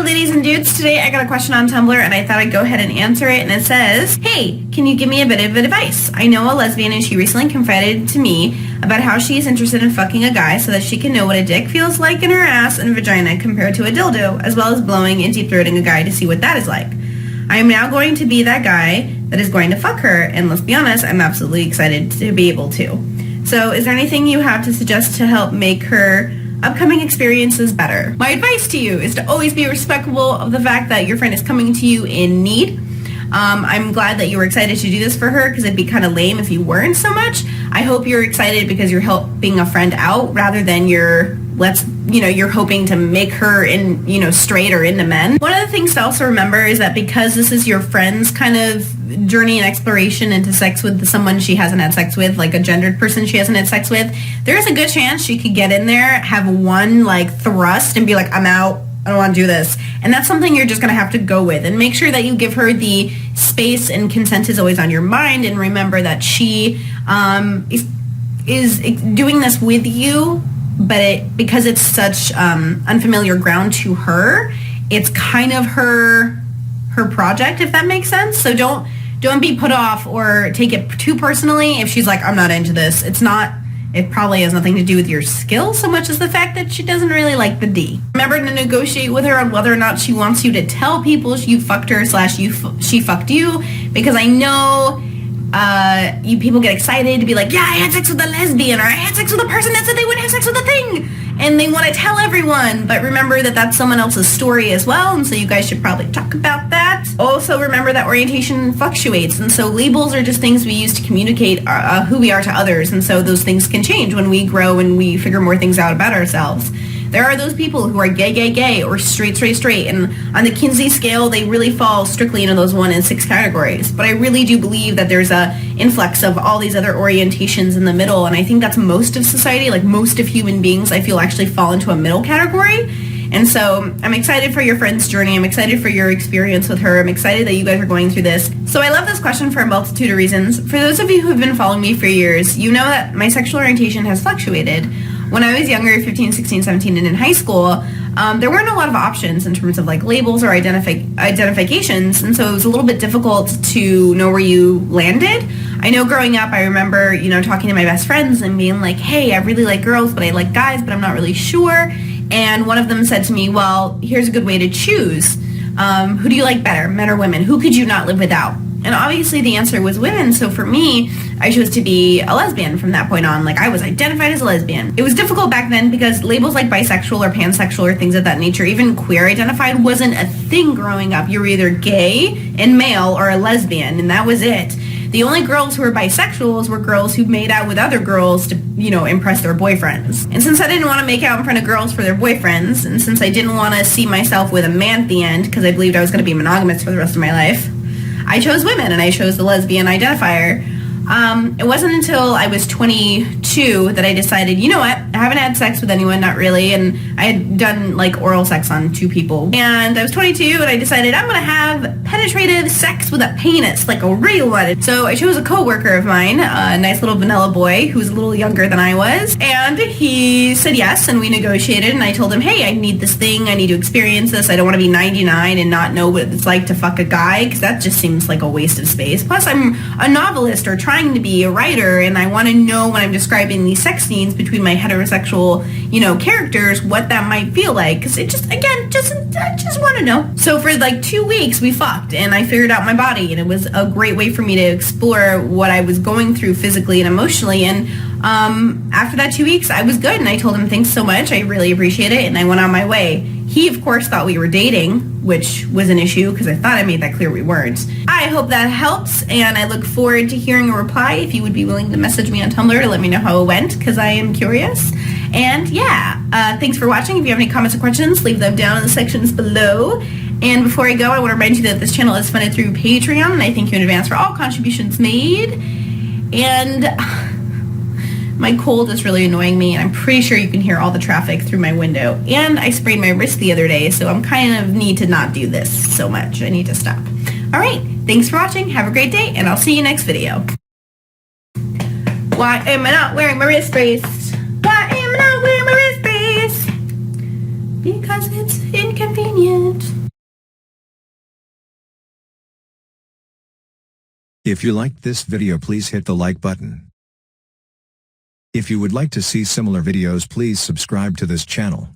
ladies and dudes. Today I got a question on Tumblr and I thought I'd go ahead and answer it, and it says, hey, can you give me a bit of advice? I know a lesbian and she recently confided to me about how she is interested in fucking a guy so that she can know what a dick feels like in her ass and vagina compared to a dildo, as well as blowing and deep-throating a guy to see what that is like. I am now going to be that guy that is going to fuck her, and let's be honest, I'm absolutely excited to be able to. So is there anything you have to suggest to help make her upcoming experiences better? My advice to you is to always be respectful of the fact that your friend is coming to you in need. I'm glad that you were excited to do this for her, because it'd be kind of lame if you weren't so much. I hope you're excited because you're helping a friend out rather than you're hoping to make her straight or into men. One of the things to also remember is that because this is your friend's kind of journey and exploration into sex with someone she hasn't had sex with, like a gendered person she hasn't had sex with, there is a good chance she could get in there, have one thrust and be like, I'm out, I don't want to do this. And that's something you're just going to have to go with, and make sure that you give her the space, and consent is always on your mind, and remember that she is doing this with you, but because it's such unfamiliar ground to her, it's kind of her project, if that makes sense. So don't be put off or take it too personally if she's like, I'm not into this. It probably has nothing to do with your skill so much as the fact that she doesn't really like the D. Remember to negotiate with her on whether or not she wants you to tell people you fucked her / she fucked you, because I know you people get excited to be like, yeah, I had sex with a lesbian, or I had sex with a person that said they wouldn't have sex with a thing, and they want to tell everyone. But remember that that's someone else's story as well, and so you guys should probably talk about that. Also remember that orientation fluctuates, and so labels are just things we use to communicate who we are to others, and so those things can change when we grow and we figure more things out about ourselves. There are those people who are gay, or straight, and on the Kinsey scale, they really fall strictly into those 1 in 6 categories. But I really do believe that there's a influx of all these other orientations in the middle, and I think that's most of society, like most of human beings, I feel actually fall into a middle category. And so I'm excited for your friend's journey. I'm excited for your experience with her. I'm excited that you guys are going through this. So I love this question for a multitude of reasons. For those of you who have been following me for years, you know that my sexual orientation has fluctuated. When I was younger, 15, 16, 17, and in high school, there weren't a lot of options in terms of labels or identifications, and so it was a little bit difficult to know where you landed. I know growing up, I remember, talking to my best friends and being like, hey, I really like girls, but I like guys, but I'm not really sure. And one of them said to me, well, here's a good way to choose. Who do you like better, men or women? Who could you not live without? And obviously the answer was women, so for me, I chose to be a lesbian from that point on. I was identified as a lesbian. It was difficult back then because labels like bisexual or pansexual or things of that nature, even queer identified, wasn't a thing growing up. You were either gay and male or a lesbian, and that was it. The only girls who were bisexuals were girls who made out with other girls to, impress their boyfriends. And since I didn't want to make out in front of girls for their boyfriends, and since I didn't want to see myself with a man at the end because I believed I was going to be monogamous for the rest of my life, I chose women, and I chose the lesbian identifier. It wasn't until I was 22 that I decided, you know what, I haven't had sex with anyone, not really, and I had done oral sex on 2 people. And I was 22 and I decided I'm going to have penetrative sex with a penis, like a real one. So I chose a coworker of mine, a nice little vanilla boy who was a little younger than I was, and he said yes, and we negotiated, and I told him, hey, I need this thing, I need to experience this, I don't want to be 99 and not know what it's like to fuck a guy, because that just seems like a waste of space. Plus, I'm a novelist or trying to be a writer, and I want to know when I'm describing these sex scenes between my heterosexual, characters, what that might feel like, because it I just want to know. So for 2 weeks we fucked, and I figured out my body, and it was a great way for me to explore what I was going through physically and emotionally. And after that 2 weeks, I was good, and I told him thanks so much, I really appreciate it, and I went on my way. He, of course, thought we were dating, which was an issue because I thought I made that clear we weren't. I hope that helps, and I look forward to hearing a reply if you would be willing to message me on Tumblr to let me know how it went, because I am curious. And yeah, thanks for watching. If you have any comments or questions, leave them down in the sections below. And before I go, I want to remind you that this channel is funded through Patreon, and I thank you in advance for all contributions made. And my cold is really annoying me, and I'm pretty sure you can hear all the traffic through my window. And I sprained my wrist the other day, so I'm kind of need to not do this so much. I need to stop. All right, thanks for watching. Have a great day, and I'll see you next video. Why am I not wearing my wrist brace? Why am I not wearing my wrist brace? Because it's inconvenient. If you liked this video, please hit the like button. If you would like to see similar videos, please subscribe to this channel.